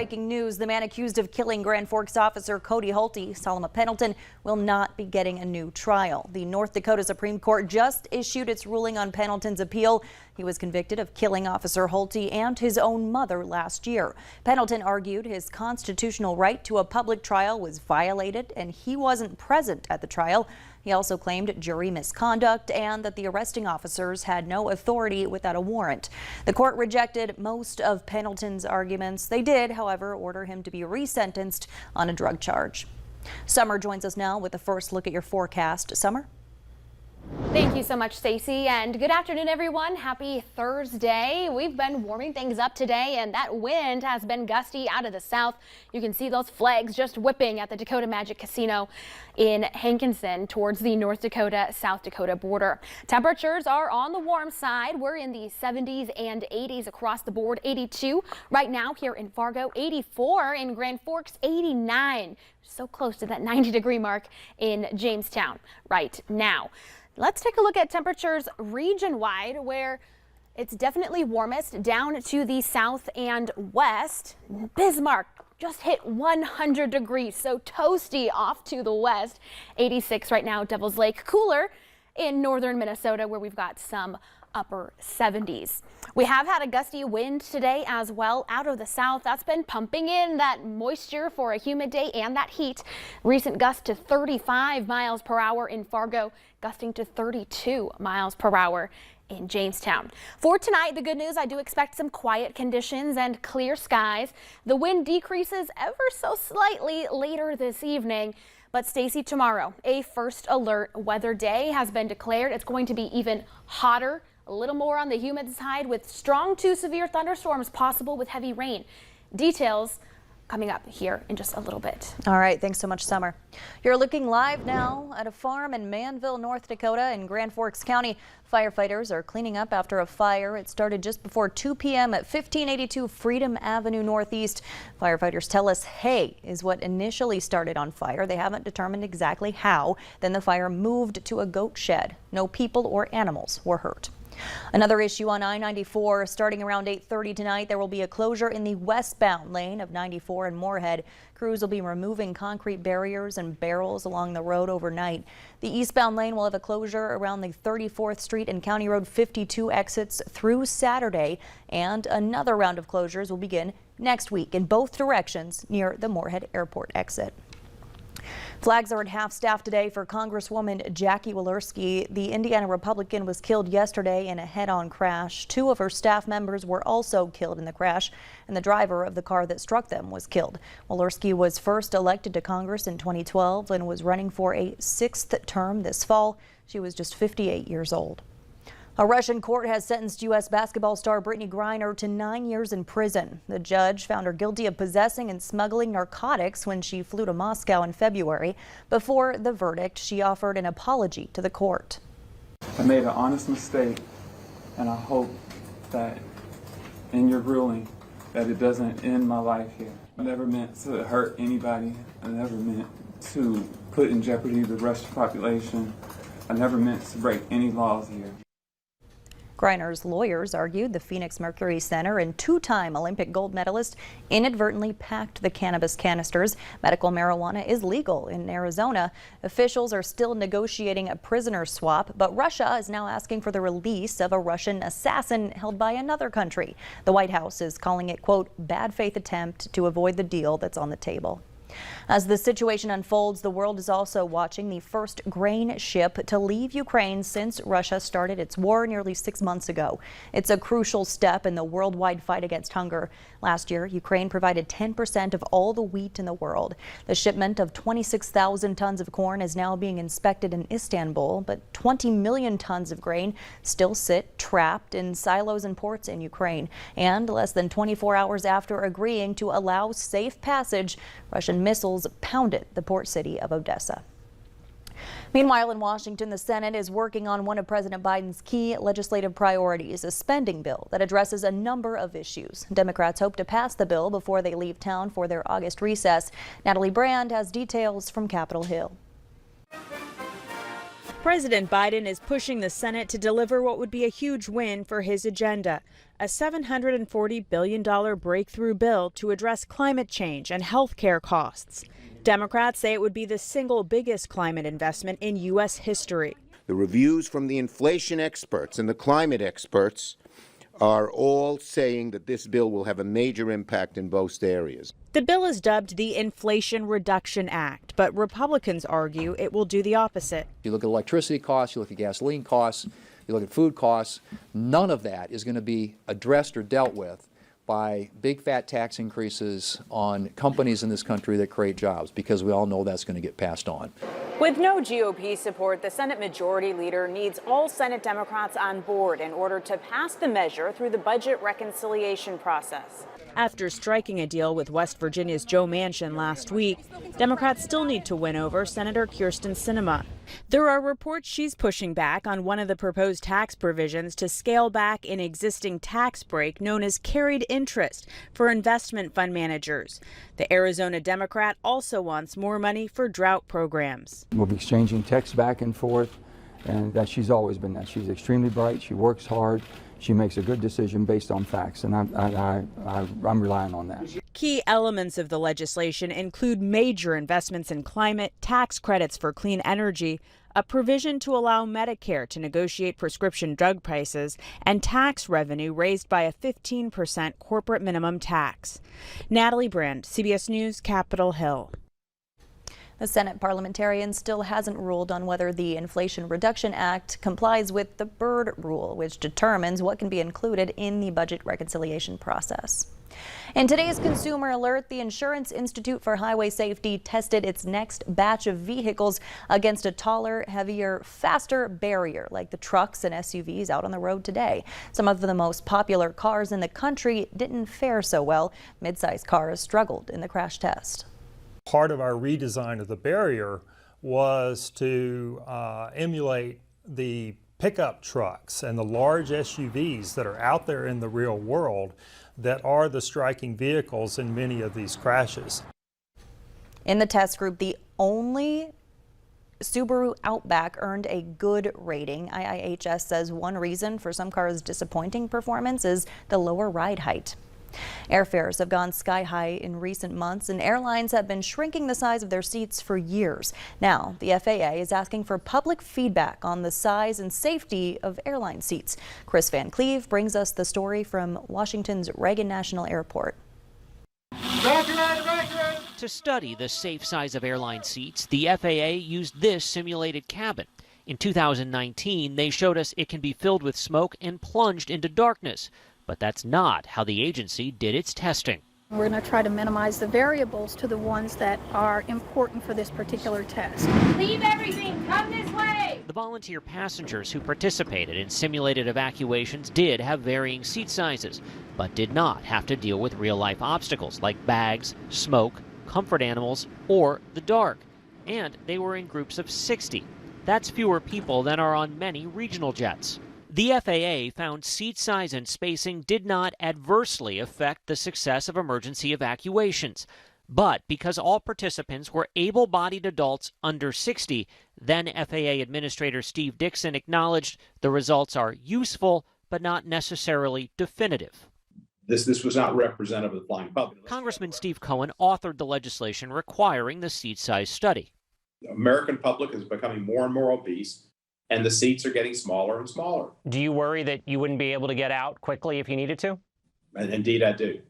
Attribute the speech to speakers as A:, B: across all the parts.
A: Breaking news, the man accused of killing Grand Forks officer Cody Hulte, Solomon Pendleton, will not be getting a new trial. The North Dakota Supreme Court just issued its ruling on Pendleton's appeal. He was convicted of killing Officer Hulte and his own mother last year. Pendleton argued his constitutional right to a public trial was violated and he wasn't present at the trial. He also claimed jury misconduct and that the arresting officers had no authority without a warrant. The court rejected most of Pendleton's arguments. They did, however, order him to be resentenced on a drug charge. Summer joins us now with the first look at your forecast. Summer?
B: Thank you so much, Stacy, and good afternoon, everyone. Happy Thursday. We've been warming things up today, and that wind has been gusty out of the south. You can see those flags just whipping at the Dakota Magic Casino in Hankinson towards the North Dakota-South Dakota border. Temperatures are on the warm side. We're in the 70s and 80s across the board. 82 right now here in Fargo, 84 in Grand Forks, 89. So close to that 90-degree mark in Jamestown right now. Let's take a look at temperatures region-wide, where it's definitely warmest down to the south and west. Bismarck just hit 100 degrees, so toasty off to the west. 86 right now, Devil's Lake. Cooler in northern Minnesota, where we've got some upper 70s. We have had a gusty wind today as well out of the south. That's been pumping in that moisture for a humid day and that heat. Recent gust to 35 miles per hour in Fargo, gusting to 32 miles per hour in Jamestown. For tonight, the good news, I do expect some quiet conditions and clear skies. The wind decreases ever so slightly later this evening. But Stacy, tomorrow, a first alert weather day has been declared. It's going to be even hotter, a little more on the humid side, with strong to severe thunderstorms possible with heavy rain. Details coming up here in just a little bit.
A: All right, thanks so much, Summer. You're looking live now at a farm in Manville, North Dakota in Grand Forks County. Firefighters are cleaning up after a fire. It started just before 2 p.m. at 1582 Freedom Avenue Northeast. Firefighters tell us hay is what initially started on fire. They haven't determined exactly how. Then the fire moved to a goat shed. No people or animals were hurt. Another issue on I-94, starting around 8:30 tonight, there will be a closure in the westbound lane of 94 in Moorhead. Crews will be removing concrete barriers and barrels along the road overnight. The eastbound lane will have a closure around the 34th Street and County Road 52 exits through Saturday, and another round of closures will begin next week in both directions near the Moorhead Airport exit. Flags are at half-staff today for Congresswoman Jackie Wallerski. The Indiana Republican was killed yesterday in a head-on crash. 2 of her staff members were also killed in the crash, and the driver of the car that struck them was killed. Wallerski was first elected to Congress in 2012 and was running for a 6th term this fall. She was just 58 years old. A Russian court has sentenced U.S. basketball star Brittney Griner to 9 years in prison. The judge found her guilty of possessing and smuggling narcotics when she flew to Moscow in February. Before the verdict, she offered an apology to the court.
C: I made an honest mistake, and I hope that in your ruling that it doesn't end my life here. I never meant to hurt anybody. I never meant to put in jeopardy the Russian population. I never meant to break any laws here.
A: Griner's lawyers argued the Phoenix Mercury Center and 2-time Olympic gold medalist inadvertently packed the cannabis canisters. Medical marijuana is legal in Arizona. Officials are still negotiating a prisoner swap, but Russia is now asking for the release of a Russian assassin held by another country. The White House is calling it, quote, bad faith attempt to avoid the deal that's on the table. As the situation unfolds, the world is also watching the first grain ship to leave Ukraine since Russia started its war nearly 6 months ago. It's a crucial step in the worldwide fight against hunger. Last year, Ukraine provided 10% of all the wheat in the world. The shipment of 26,000 tons of corn is now being inspected in Istanbul, but 20 million tons of grain still sit trapped in silos and ports in Ukraine. And less than 24 hours after agreeing to allow safe passage, Russian missiles pounded the port city of Odessa. Meanwhile, in Washington, the Senate is working on one of President Biden's key legislative priorities, a spending bill that addresses a number of issues. Democrats hope to pass the bill before they leave town for their August recess. Natalie Brand has details from Capitol Hill.
D: President Biden is pushing the Senate to deliver what would be a huge win for his agenda, a $740 billion breakthrough bill to address climate change and health care costs. Democrats say it would be the single biggest climate investment in U.S. history.
E: The reviews from the inflation experts and the climate experts are all saying that this bill will have a major impact in both areas.
D: The bill is dubbed the Inflation Reduction Act, but Republicans argue it will do the opposite.
F: You look at electricity costs, you look at gasoline costs, you look at food costs, none of that is going to be addressed or dealt with by big fat tax increases on companies in this country that create jobs, because we all know that's going to get passed on.
G: With no GOP support, the Senate Majority Leader needs all Senate Democrats on board in order to pass the measure through the budget reconciliation process.
D: After striking a deal with West Virginia's Joe Manchin last week, Democrats still need to win over Senator Kyrsten Sinema. There are reports she's pushing back on one of the proposed tax provisions to scale back an existing tax break known as carried interest for investment fund managers. The Arizona Democrat also wants more money for drought programs.
H: We'll be exchanging texts back and forth, and that she's always been that. She's extremely bright, she works hard, she makes a good decision based on facts, and I'm relying on that.
D: Key elements of the legislation include major investments in climate, tax credits for clean energy, a provision to allow Medicare to negotiate prescription drug prices, and tax revenue raised by a 15% corporate minimum tax. Natalie Brand, CBS News, Capitol Hill.
A: The Senate parliamentarian still hasn't ruled on whether the Inflation Reduction Act complies with the Byrd Rule, which determines what can be included in the budget reconciliation process. In today's Consumer Alert, the Insurance Institute for Highway Safety tested its next batch of vehicles against a taller, heavier, faster barrier like the trucks and SUVs out on the road today. Some of the most popular cars in the country didn't fare so well. Midsize cars struggled in the crash test.
I: Part of our redesign of the barrier was to emulate the pickup trucks and the large SUVs that are out there in the real world that are the striking vehicles in many of these crashes.
A: In the test group, the only Subaru Outback earned a good rating. IIHS says one reason for some cars' disappointing performance is the lower ride height. Airfares have gone sky high in recent months, and airlines have been shrinking the size of their seats for years. Now, the FAA is asking for public feedback on the size and safety of airline seats. Chris Van Cleve brings us the story from Washington's Reagan National Airport.
J: To study the safe size of airline seats, the FAA used this simulated cabin. In 2019, they showed us it can be filled with smoke and plunged into darkness. But that's not how the agency did its testing.
K: We're going to try to minimize the variables to the ones that are important for this particular test.
B: Leave everything, come this way!
J: The volunteer passengers who participated in simulated evacuations did have varying seat sizes, but did not have to deal with real-life obstacles like bags, smoke, comfort animals, or the dark. And they were in groups of 60. That's fewer people than are on many regional jets. The FAA found seat size and spacing did not adversely affect the success of emergency evacuations. But because all participants were able-bodied adults under 60, then FAA Administrator Steve Dixon acknowledged the results are useful but not necessarily definitive.
L: This was not representative of the flying public.
J: Congressman Steve Cohen authored the legislation requiring the seat size study.
L: The American public is becoming more and more obese, and the seats are getting smaller and smaller.
M: Do you worry that you wouldn't be able to get out quickly if you needed to?
L: And indeed, I do.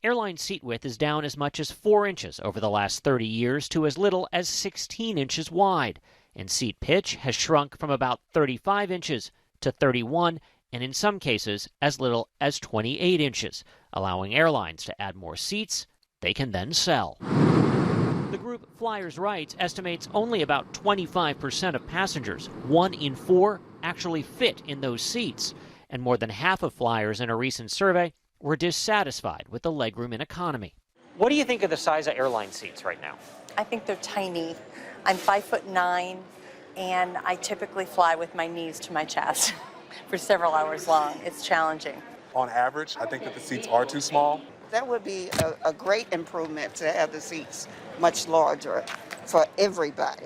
J: Airline seat width is down as much as 4 inches over the last 30 years to as little as 16 inches wide. And seat pitch has shrunk from about 35 inches to 31, and in some cases as little as 28 inches, allowing airlines to add more seats they can then sell. The group Flyers Rights estimates only about 25% of passengers, 1 in 4, actually fit in those seats. And more than half of flyers in a recent survey were dissatisfied with the legroom in economy.
M: What do you think of the size of airline seats right now?
N: I think they're tiny. I'm 5'9", and I typically fly with my knees to my chest for several hours long. It's challenging.
O: On average, I think that the seats are too small.
P: That would be a great improvement to have the seats much larger for everybody.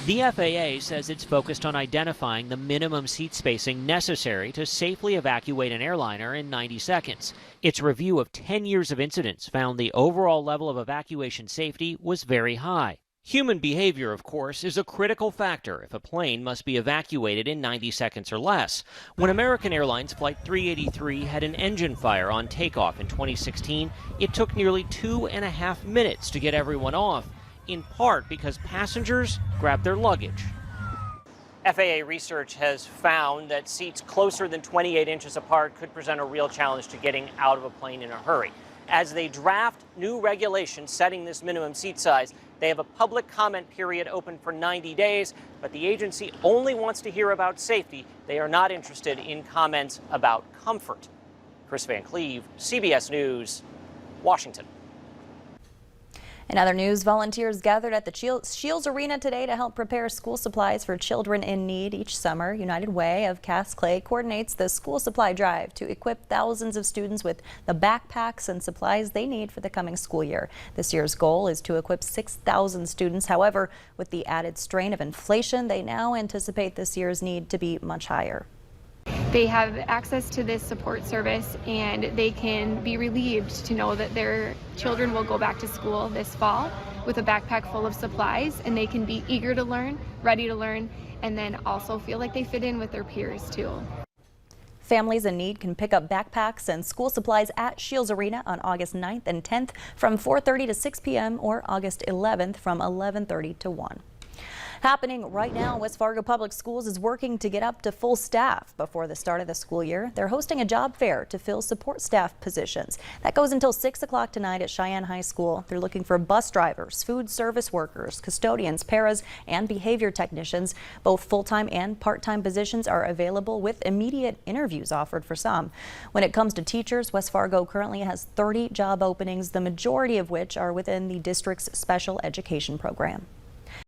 J: The FAA says it's focused on identifying the minimum seat spacing necessary to safely evacuate an airliner in 90 seconds. Its review of 10 years of incidents found the overall level of evacuation safety was very high. Human behavior, of course, is a critical factor if a plane must be evacuated in 90 seconds or less. When American Airlines Flight 383 had an engine fire on takeoff in 2016, it took nearly 2.5 minutes to get everyone off, in part because passengers grabbed their luggage.
M: FAA research has found that seats closer than 28 inches apart could present a real challenge to getting out of a plane in a hurry. As they draft new regulations setting this minimum seat size, they have a public comment period open for 90 days, but the agency only wants to hear about safety. They are not interested in comments about comfort. Chris Van Cleve, CBS News, Washington.
A: In other news, volunteers gathered at the Shields Arena today to help prepare school supplies for children in need. Each summer, United Way of Cass Clay coordinates the school supply drive to equip thousands of students with the backpacks and supplies they need for the coming school year. This year's goal is to equip 6,000 students. However, with the added strain of inflation, they now anticipate this year's need to be much higher.
P: They have access to this support service and they can be relieved to know that their children will go back to school this fall with a backpack full of supplies, and they can be eager to learn, ready to learn, and then also feel like they fit in with their peers too.
A: Families in need can pick up backpacks and school supplies at Shields Arena on August 9th and 10th from 4:30 to 6 p.m. or August 11th from 11:30 to 1. Happening right now, West Fargo Public Schools is working to get up to full staff before the start of the school year. They're hosting a job fair to fill support staff positions. That goes until 6 o'clock tonight at Cheyenne High School. They're looking for bus drivers, food service workers, custodians, paras, and behavior technicians. Both full-time and part-time positions are available with immediate interviews offered for some. When it comes to teachers, West Fargo currently has 30 job openings, the majority of which are within the district's special education program.